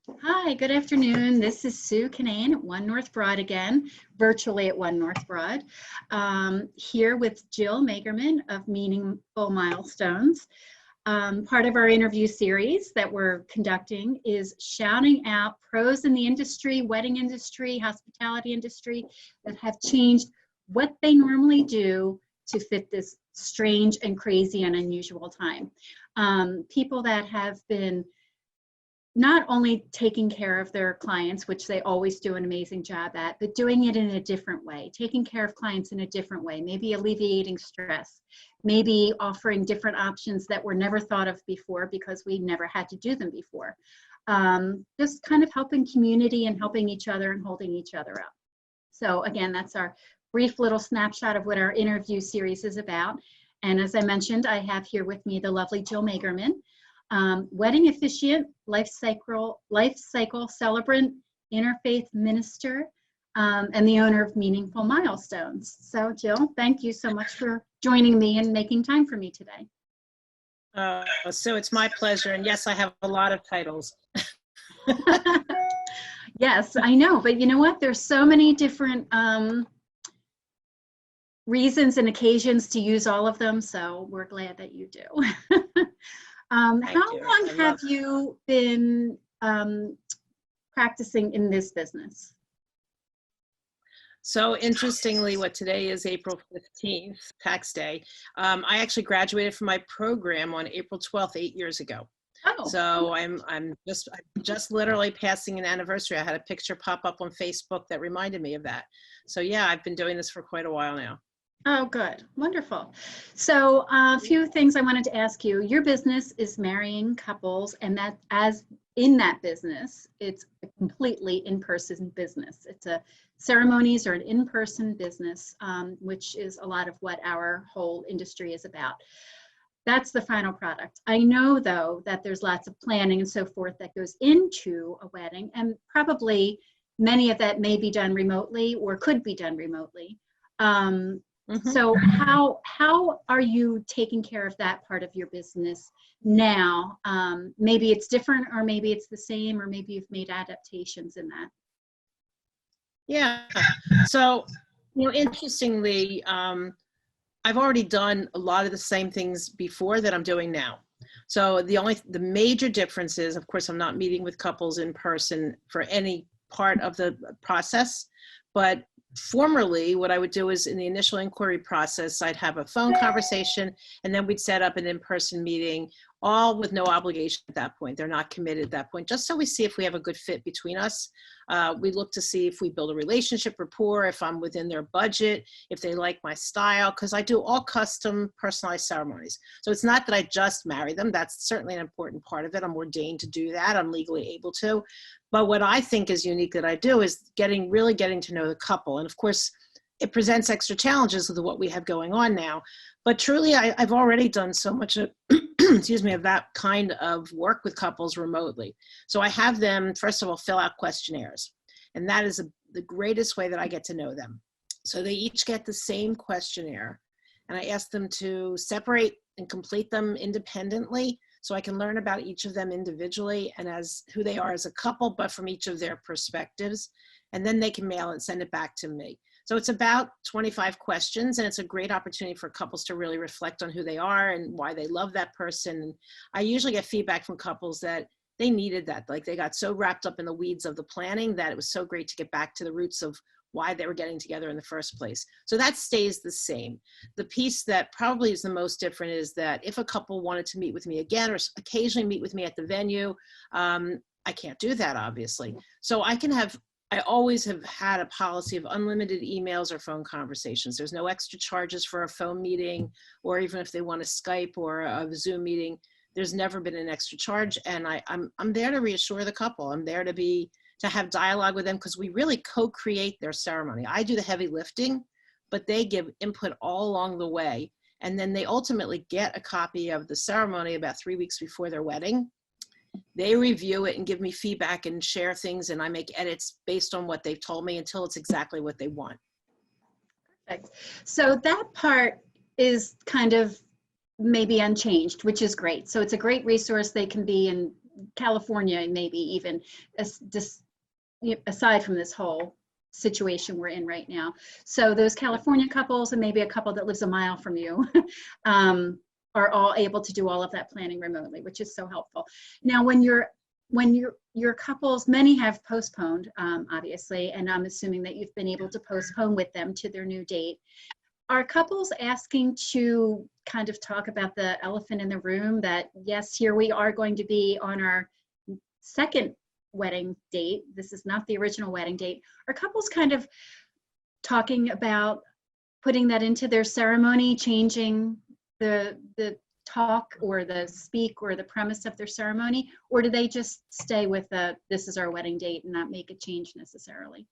Hi, good afternoon. This is Sue Canane at One North Broad again, virtually at One North Broad, here with Jill Magerman of Meaningful Milestones. Part of our interview series that we're conducting is shouting out pros in the industry, wedding industry, hospitality industry that have changed what they normally do to fit this strange and crazy and unusual time. People that have been not only taking care of their clients, which they always do an amazing job at, but doing it in a different way, taking care of clients in a different way, maybe alleviating stress, maybe offering different options that were never thought of before because we never had to do them before. Just kind of helping community and helping each other and holding each other up. So again, that's our brief little snapshot of what our interview series is about. And as I mentioned, I have here with me the lovely Jill Magerman, wedding officiant, life cycle celebrant, interfaith minister, and the owner of Meaningful Milestones. So Jill, thank you so much for joining me and making time for me today. So it's my pleasure. And yes, I have a lot of titles. Yes, I know. But you know what? There's so many different reasons and occasions to use all of them. So we're glad that you do. How long have you been practicing in this business? So interestingly, what today is April 15th, tax day. I actually graduated from my program on April 12th, 8 years ago. Oh. So I'm just literally passing an anniversary. I had a picture pop up on Facebook that reminded me of that. So yeah, I've been doing this for quite a while now. Oh, good. Wonderful. So a few things I wanted to ask you. Your business is marrying couples, and that as in that business, it's a completely in-person business. It's a ceremonies or an in-person business, which is a lot of what our whole industry is about. That's the final product. I know, though, that there's lots of planning and so forth that goes into a wedding, and probably many of that may be done remotely or could be done remotely. So how are you taking care of that part of your business now? Maybe it's different, or maybe it's the same, or maybe you've made adaptations in that. Yeah. So, interestingly, I've already done a lot of the same things before that I'm doing now. So the major difference is, of course, I'm not meeting with couples in person for any part of the process, but formerly, what I would do is in the initial inquiry process, I'd have a phone conversation, and then we'd set up an in-person meeting, all with no obligation at that point. They're not committed at that point, just so we see if we have a good fit between us. We look to see if we build a relationship, rapport, if I'm within their budget, if they like my style, because I do all custom personalized ceremonies. So it's not that I just marry them. That's certainly an important part of it. I'm ordained to do that. I'm legally able to. But what I think is unique that I do is really getting to know the couple. And of course, it presents extra challenges with what we have going on now. But truly, I've already done so much of, excuse me, of that kind of work with couples remotely. So I have them, first of all, fill out questionnaires. And that is the greatest way that I get to know them. So they each get the same questionnaire. And I ask them to separate and complete them independently, so I can learn about each of them individually and as who they are as a couple, but from each of their perspectives. And then they can mail and send it back to me. So it's about 25 questions, and it's a great opportunity for couples to really reflect on who they are and why they love that person. And I usually get feedback from couples that they needed that. Like, they got so wrapped up in the weeds of the planning that it was so great to get back to the roots of why they were getting together in the first place. So that stays the same. The piece that probably is the most different is that if a couple wanted to meet with me again, or occasionally meet with me at the venue, I can't do that, obviously. So I always have had a policy of unlimited emails or phone conversations. There's no extra charges for a phone meeting, or even if they want a Skype or a Zoom meeting, there's never been an extra charge. And I'm there to reassure the couple. I'm there to have dialogue with them, because we really co-create their ceremony. I do the heavy lifting, but they give input all along the way. And then they ultimately get a copy of the ceremony about 3 weeks before their wedding. They review it and give me feedback and share things, and I make edits based on what they've told me until it's exactly what they want. Perfect. So that part is kind of maybe unchanged, which is great. So it's a great resource. They can be in California, maybe even aside from this whole situation we're in right now. So those California couples and maybe a couple that lives a mile from you are all able to do all of that planning remotely, which is so helpful. Now, when your couples, many have postponed, obviously, and I'm assuming that you've been able to postpone with them to their new date. Are couples asking to kind of talk about the elephant in the room that, yes, here we are going to be on our second wedding date. This is not the original wedding date. Are couples kind of talking about putting that into their ceremony, changing the talk or the speak or the premise of their ceremony, or do they just stay with this is our wedding date and not make a change necessarily?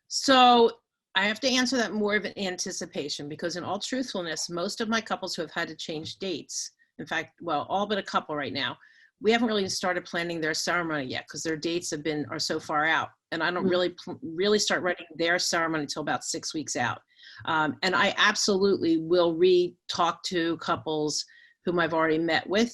So I have to answer that more of an anticipation, because in all truthfulness, most of my couples who have had to change dates, in fact, well, all but a couple right now, we haven't really started planning their ceremony yet because their dates are so far out. And I don't really start writing their ceremony until about 6 weeks out. And I absolutely will talk to couples whom I've already met with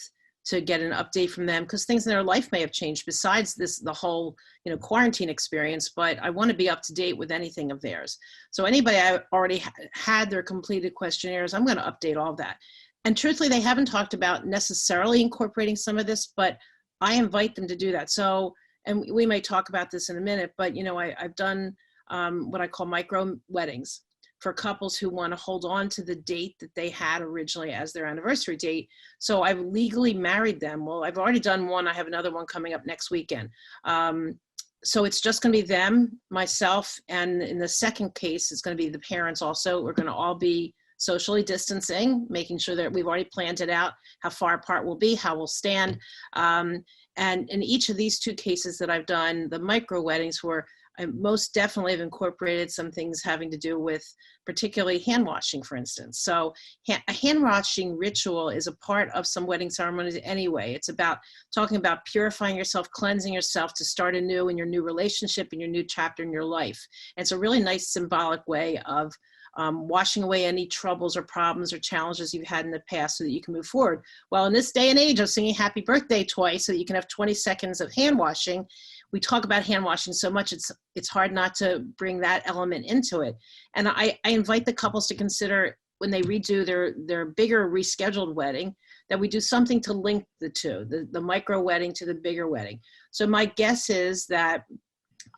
to get an update from them, because things in their life may have changed besides the whole, quarantine experience, but I want to be up to date with anything of theirs. So anybody I already had their completed questionnaires, I'm going to update all of that. And truthfully, they haven't talked about necessarily incorporating some of this, but I invite them to do that. So, and we may talk about this in a minute, but I've done what I call micro weddings for couples who want to hold on to the date that they had originally as their anniversary date. So I've legally married them. Well, I've already done one. I have another one coming up next weekend. So it's just going to be them, myself, and in the second case, it's going to be the parents also. We're going to all be socially distancing, making sure that we've already planned it out, how far apart we'll be, how we'll stand. And in each of these two cases that I've done, the micro weddings, where I most definitely have incorporated some things having to do with particularly hand washing, for instance. So a hand washing ritual is a part of some wedding ceremonies anyway. It's about talking about purifying yourself, cleansing yourself to start anew in your new relationship, in your new chapter in your life. And it's a really nice symbolic way of washing away any troubles or problems or challenges you've had in the past so that you can move forward. Well, in this day and age of singing happy birthday twice so that you can have 20 seconds of hand washing, we talk about hand washing so much, it's hard not to bring that element into it. And I invite the couples to consider, when they redo their bigger rescheduled wedding, that we do something to link the two, the micro wedding to the bigger wedding. So my guess is that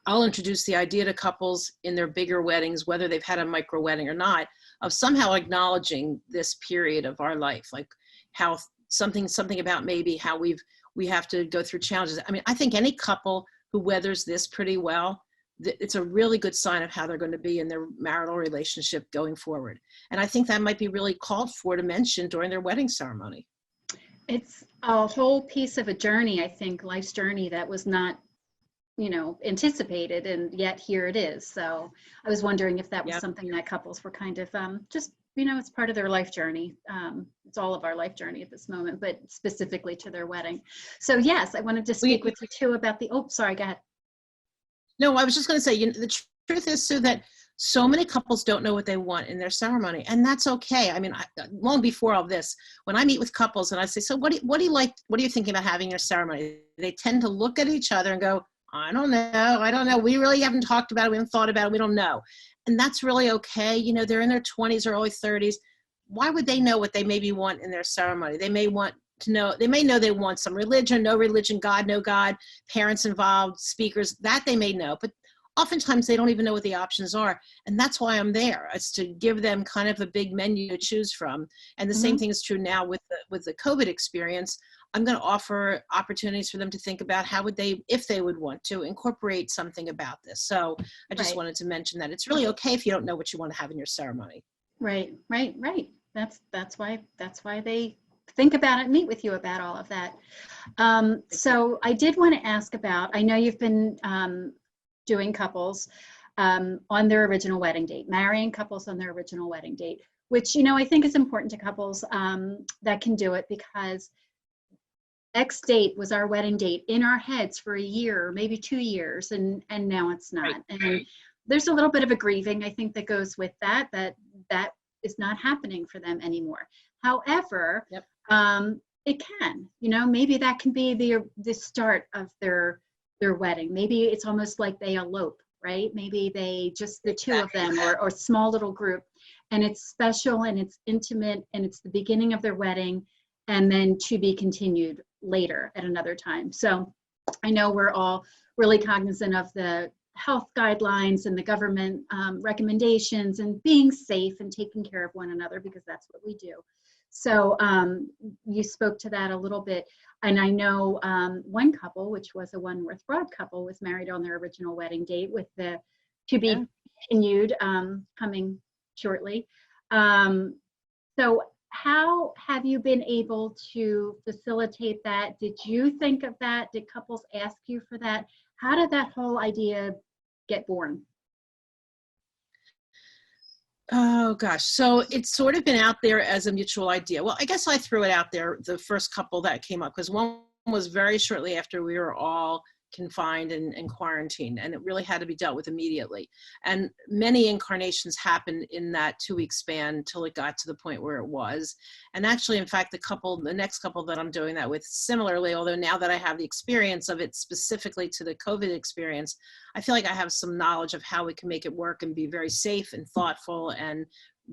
I'll introduce the idea to couples in their bigger weddings, whether they've had a micro wedding or not, of somehow acknowledging this period of our life, like how something about maybe how we have to go through challenges. I mean, I think any couple who weathers this pretty well, it's a really good sign of how they're going to be in their marital relationship going forward. And I think that might be really called for to mention during their wedding ceremony. It's a whole piece of a journey, I think, life's journey that was not anticipated, and yet here it is. So I was wondering if that was something that couples were kind of just, it's part of their life journey. It's all of our life journey at this moment, but specifically to their wedding. So yes, I wanted to speak with you too about sorry, go ahead. No, I was just going to say, the truth is, Sue, that so many couples don't know what they want in their ceremony, and that's okay. I mean, long before all this, when I meet with couples and I say, so what do you like? What are you thinking about having in your ceremony? They tend to look at each other and go, I don't know. We really haven't talked about it. We haven't thought about it. We don't know. And that's really okay. They're in their 20s or early 30s. Why would they know what they maybe want in their ceremony? They may know they want some religion, no religion, God, no God, parents involved, speakers, that they may know. But oftentimes they don't even know what the options are. And that's why I'm there. It's to give them kind of a big menu to choose from. And the same thing is true now with the COVID experience. I'm going to offer opportunities for them to think about how would they, if they would want to, incorporate something about this. So I just wanted to mention that it's really okay if you don't know what you want to have in your ceremony. Right. That's why they think about it, meet with you about all of that. So I did want to ask about, I know you've been doing couples on their original wedding date, marrying couples on their original wedding date, which, I think is important to couples that can do it, because X date was our wedding date in our heads for a year, maybe 2 years, and now it's not. Right. And there's a little bit of a grieving, I think, that goes with that is not happening for them anymore. However, it can, you know, maybe that can be the start of their wedding. Maybe it's almost like they elope, right? Maybe they just the two of them, or small little group, and it's special and it's intimate and it's the beginning of their wedding, and then to be continued later at another time. So I know we're all really cognizant of the health guidelines and the government recommendations and being safe and taking care of one another, because that's what we do. So you spoke to that a little bit. And I know one couple, which was a One North Broad couple, was married on their original wedding date, with the to be continued coming shortly. So how have you been able to facilitate that? Did you think of that? Did couples ask you for that? How did that whole idea get born? Oh gosh. So it's sort of been out there as a mutual idea. Well, I guess I threw it out there, the first couple that came up, because one was very shortly after we were all confined and quarantined, and it really had to be dealt with immediately. And many incarnations happened in that 2-week span till it got to the point where it was. And actually, in fact, the next couple that I'm doing that with, similarly, although now that I have the experience of it specifically to the COVID experience, I feel like I have some knowledge of how we can make it work and be very safe and thoughtful and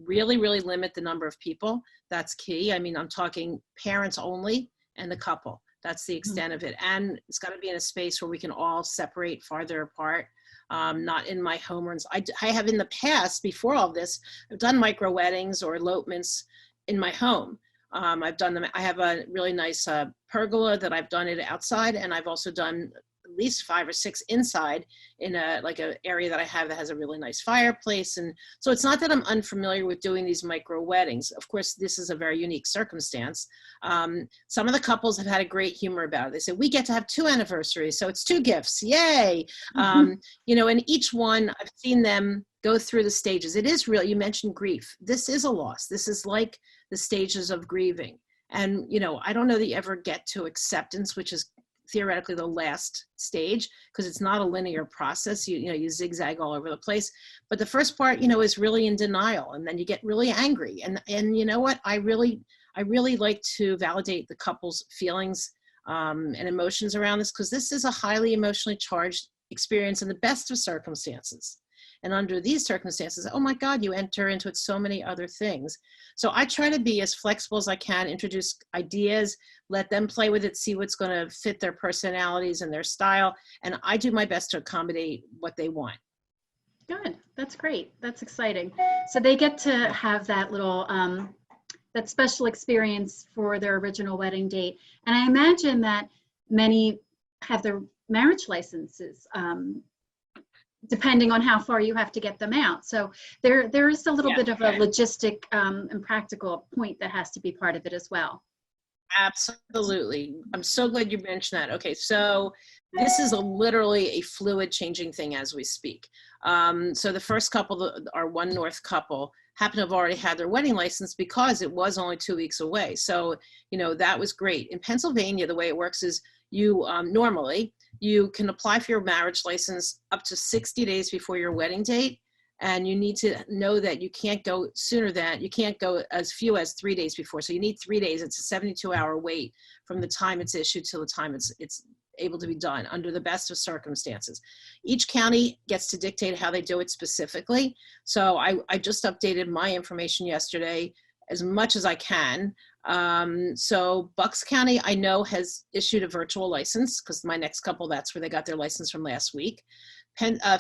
really, really limit the number of people. That's key. I mean, I'm talking parents only and the couple. That's the extent of it. And it's got to be in a space where we can all separate farther apart, not in my home rooms. I have in the past, before all this, I've done micro weddings or elopements in my home. I've done them. I have a really nice pergola that I've done it outside. And I've also done at least 5 or 6 inside in a area that I have that has a really nice fireplace. And so it's not that I'm unfamiliar with doing these micro weddings. Of course, this is a very unique circumstance. Some of the couples have had a great humor about it. They said, we get to have 2 anniversaries, so it's 2 gifts, yay. You know, and each one, I've seen them go through the stages. It is real. You mentioned grief. This is a loss. This is like the stages of grieving. And, you know, I don't know that you ever get to acceptance, which is theoretically the last stage, because it's not a linear process. You know, you zigzag all over the place. But the first part, you know, is really in denial, and then you get really angry. And you know what? I really like to validate the couple's feelings and emotions around this, because this is a highly emotionally charged experience in the best of circumstances. And under these circumstances, oh my God, you enter into it so many other things. So I try to be as flexible as I can, introduce ideas, let them play with it, see what's going to fit their personalities and their style. And I do my best to accommodate what they want. Good. That's great. That's exciting. So they get to have that little, that special experience for their original wedding date. And I imagine that many have their marriage licenses, depending on how far you have to get them out. So there is a little bit of a logistic and practical point that has to be part of it as well. Absolutely. I'm so glad you mentioned that. Okay, so this is literally a fluid changing thing as we speak. So the first couple, our One North couple, happen to have already had their wedding license because it was only 2 weeks away. So, you know, that was great. In Pennsylvania, the way it works is you normally, you can apply for your marriage license up to 60 days before your wedding date. And you need to know that you can't go sooner than, you can't go as few as 3 days before. So you need 3 days. It's a 72-hour wait from the time it's issued till the time it's able to be done under the best of circumstances. Each county gets to dictate how they do it specifically. So I just updated my information yesterday as much as I can. So Bucks County, I know, has issued a virtual license, because my next couple, that's where they got their license from last week.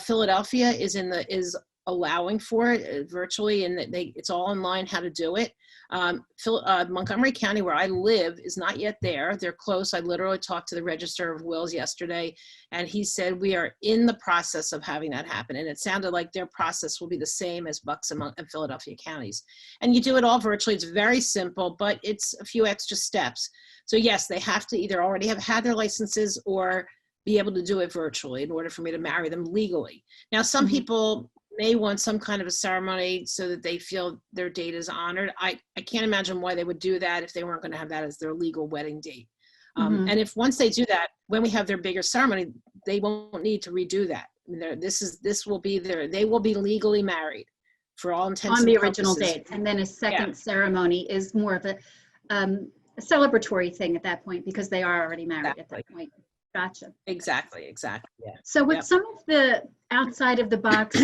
Philadelphia is allowing for it virtually, and it's all online how to do it. Montgomery County, where I live, is not yet there. They're close. I literally talked to the Register of Wills yesterday, and he said we are in the process of having that happen. And it sounded like their process will be the same as Bucks and Philadelphia counties. And you do it all virtually. It's very simple, but it's a few extra steps. So yes, they have to either already have had their licenses or be able to do it virtually in order for me to marry them legally. Now, some people may want some kind of a ceremony so that they feel their date is honored. I can't imagine why they would do that if they weren't going to have that as their legal wedding date. And if once they do that, when we have their bigger ceremony, they won't need to redo that. I mean, they will be legally married for all intents and purposes. On the original date. And then a second ceremony is more of a a celebratory thing at that point because they are already married at that point. Gotcha. Exactly. Yeah. So with Yep. some of the outside of the box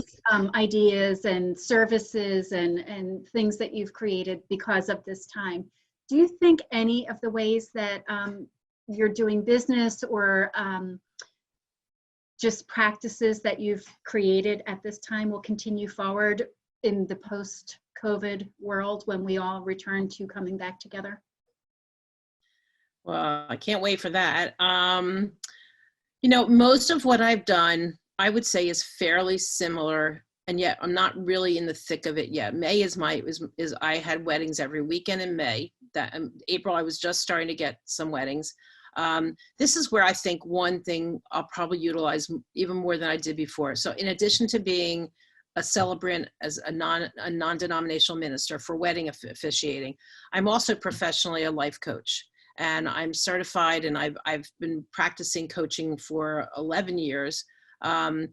ideas and services and things that you've created because of this time, do you think any of the ways that you're doing business or just practices that you've created at this time will continue forward in the post-COVID world when we all return to coming back together? Well, I can't wait for that. Most of what I've done, I would say, is fairly similar, and yet I'm not really in the thick of it yet. May is I had weddings every weekend in May. That April, I was just starting to get some weddings. This is where I think one thing I'll probably utilize even more than I did before. So in addition to being a celebrant as a non-denominational minister for wedding officiating, I'm also professionally a life coach. And I'm certified, and I've been practicing coaching for 11 years. And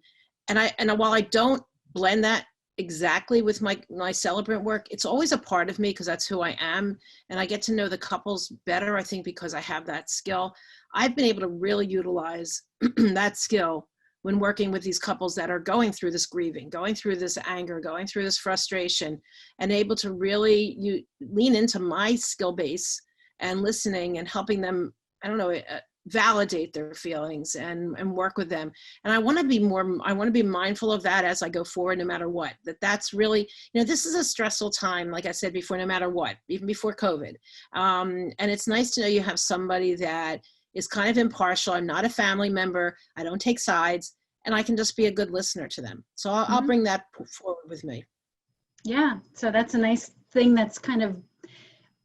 while I don't blend that exactly with my celebrant work, it's always a part of me because that's who I am. And I get to know the couples better, I think, because I have that skill. I've been able to really utilize that skill when working with these couples that are going through this grieving, going through this anger, going through this frustration, and able to really lean into my skill base and listening and helping them, validate their feelings and work with them. And I want to be mindful of that as I go forward, no matter what, that's really, this is a stressful time, like I said before, no matter what, even before COVID. And it's nice to know you have somebody that is kind of impartial. I'm not a family member. I don't take sides, and I can just be a good listener to them. So I'll bring that forward with me. Yeah. So that's a nice thing that's kind of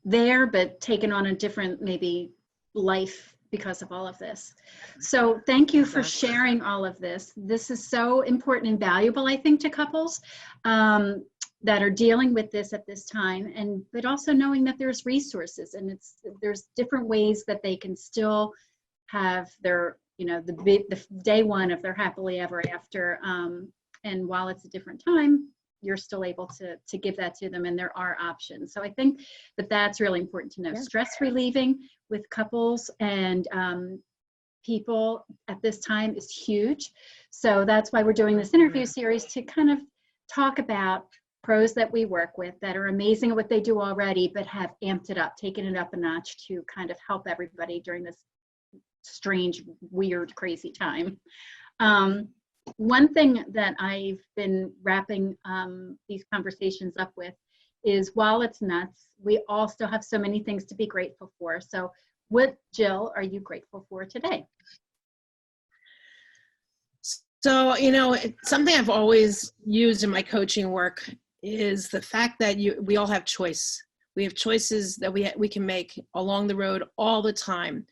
there, but taken on a different maybe life because of all of this. So thank you for sharing all of this. This is so important and valuable, I think, to couples that are dealing with this at this time, but also knowing that there's resources and there's different ways that they can still have their, the day one of their happily ever after. And while it's a different time, you're still able to give that to them, and there are options. So I think that's really important to know. Yeah. Stress relieving with couples and people at this time is huge. So that's why we're doing this interview series, to kind of talk about pros that we work with that are amazing at what they do already, but have amped it up, taken it up a notch to kind of help everybody during this strange, weird, crazy time. One thing that I've been wrapping these conversations up with is, while it's nuts, we all still have so many things to be grateful for. So what, Jill, are you grateful for today? So, something I've always used in my coaching work is the fact that we all have choice. We have choices that we can make along the road all the time.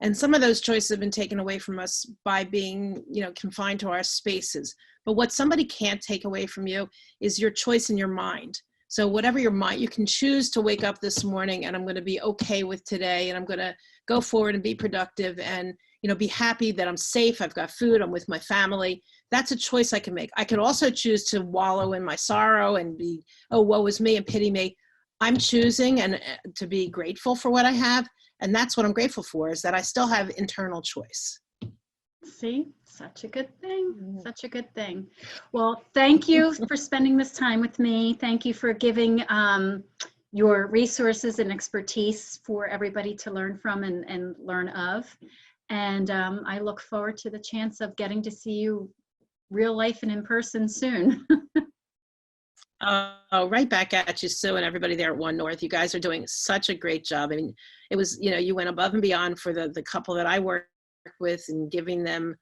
And some of those choices have been taken away from us by being, confined to our spaces. But what somebody can't take away from you is your choice in your mind. So whatever your mind, you can choose to wake up this morning and I'm going to be okay with today, and I'm going to go forward and be productive and, be happy that I'm safe, I've got food, I'm with my family. That's a choice I can make. I could also choose to wallow in my sorrow and be, oh, woe is me, and pity me. I'm choosing and to be grateful for what I have. And that's what I'm grateful for, is that I still have internal choice. See, such a good thing. Such a good thing. Well, thank you for spending this time with me. Thank you for giving your resources and expertise for everybody to learn from and learn of. And I look forward to the chance of getting to see you real life and in person soon. Right back at you, Sue, and everybody there at One North. You guys are doing such a great job. I mean, it was, you went above and beyond for the couple that I work with, and giving them,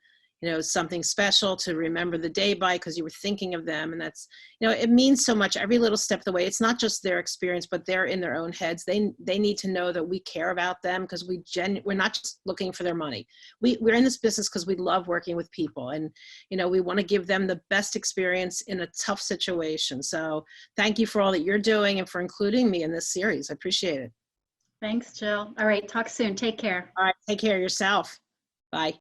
something special to remember the day by, because you were thinking of them. And that's, it means so much every little step of the way. It's not just their experience, but they're in their own heads. They need to know that we care about them, because we're not just looking for their money. We're in this business because we love working with people, and, we want to give them the best experience in a tough situation. So thank you for all that you're doing and for including me in this series. I appreciate it. Thanks, Jill. All right. Talk soon. Take care. All right. Take care of yourself. Bye.